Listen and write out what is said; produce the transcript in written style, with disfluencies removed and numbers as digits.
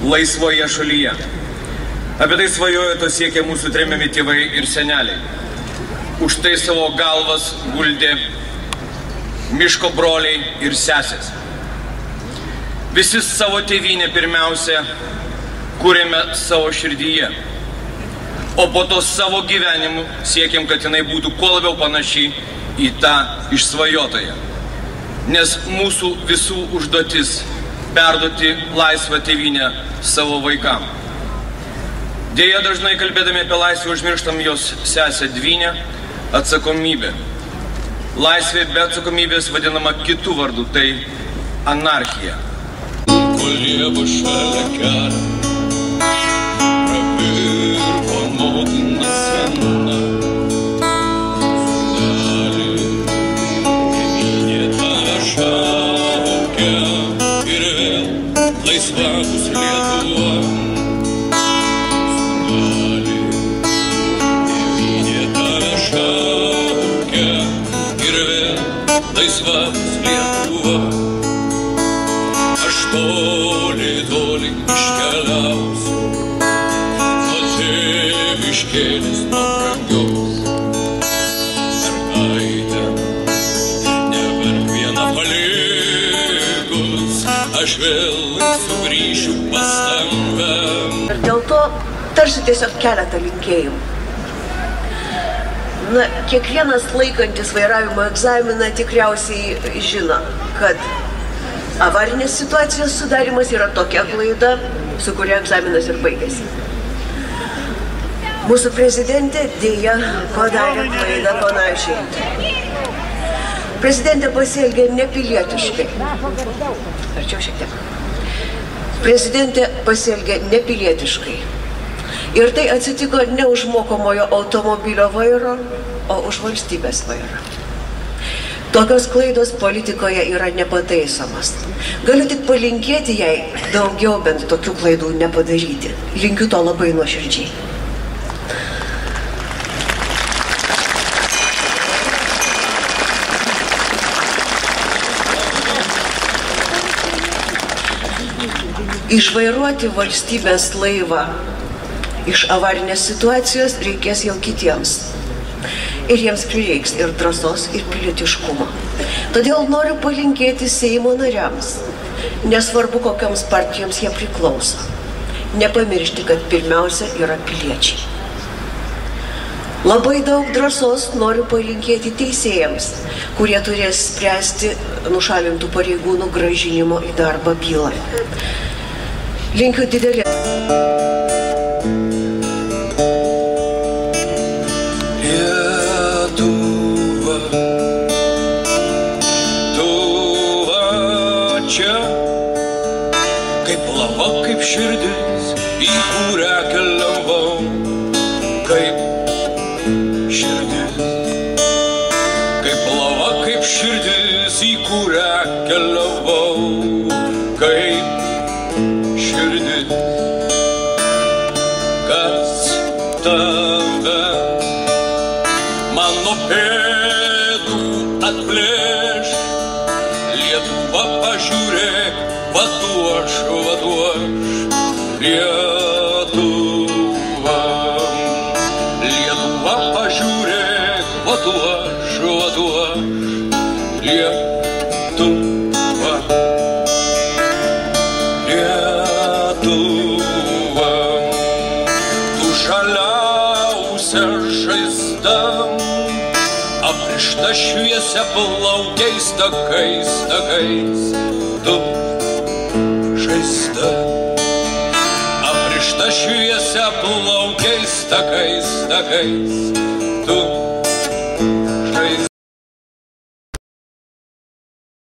laisvoje šalyje. Apie tai svajojo, to siekia mūsų tremiami tėvai ir seneliai. Už tai savo galvas guldė miško broliai ir sesės. Visi savo tėvynę pirmiausia kūrėme savo širdyje, o po to savo gyvenimu siekiam, kad jinai būtų kuo labiau panaši į tą išsvajotąją. Nes mūsų visų užduotis perduoti laisvą tėvynę savo vaikam. Deja, dažnai kalbėdami apie laisvę užmirštam jos sesę dvynę atsakomybę. Laisvė be atsakomybės vadinama kitų vardų, tai anarchija. Lieva šalia kelio pravirko motina sena. Sūneli, tėvynė tave šaukia ir vėl laisva bus Lietuva. Sūneli, tėvynė tave šaukia ir vėl laisva bus Lietuva. Aš toli iškeliausiu nuo tėviškėlės, nuo brangios. Mergaitę, neverk vieną palikus, aš vėl sugrįšiu pas tave. Ir dėl to tarsi tiesiog keletą linkėjimų. Na, kiekvienas laikantis vairavimo egzaminą tikriausiai žino, kad avarinės situacijos sudarimas yra tokia klaida, su kuria egzaminas ir baigėsi. Mūsų prezidentė dėja padarė klaidą panašiai. Prezidentė pasielgė nepilietiškai. Arčiau šiek tiek. Prezidentė pasielgė nepilietiškai. Ir tai atsitiko ne už mokomojo automobilio vairo, o už valstybės vairo. Tokios klaidos politikoje yra nepataisomas. Galiu tik palinkėti jai daugiau bent tokių klaidų nepadaryti. Linkiu to labai nuoširdžiai. Išvairuoti valstybės laivą iš avarinės situacijos reikės jau kitiems. Ir jiems prireiks ir drąsos, ir pilietiškumo. Todėl noriu palinkėti Seimo nariams, nesvarbu kokiams partijoms jie priklauso, nepamiršti, kad pirmiausia yra piliečiai. Labai daug drąsos noriu palinkėti teisėjams, kurie turės spręsti nušalintų pareigūnų grąžinimo į darbą bylą. Linkiu didelį. Kaip širdis, į kurią keliavau, kaip širdis, kaip lava, kaip širdis, į kurią keliavau, kaip širdis, kas tave man nuo pėdų atplėš. Lietuva, pažiūrėk, vaduoš, Lietuva, Lietuva, pažiūrėk, vaduoš, Lietuva, Lietuva, tu žaliausia žaizda, aprišta šviesia plaukiais takais, tu žaizda. Aprišta šviesia plaukiais takais, tu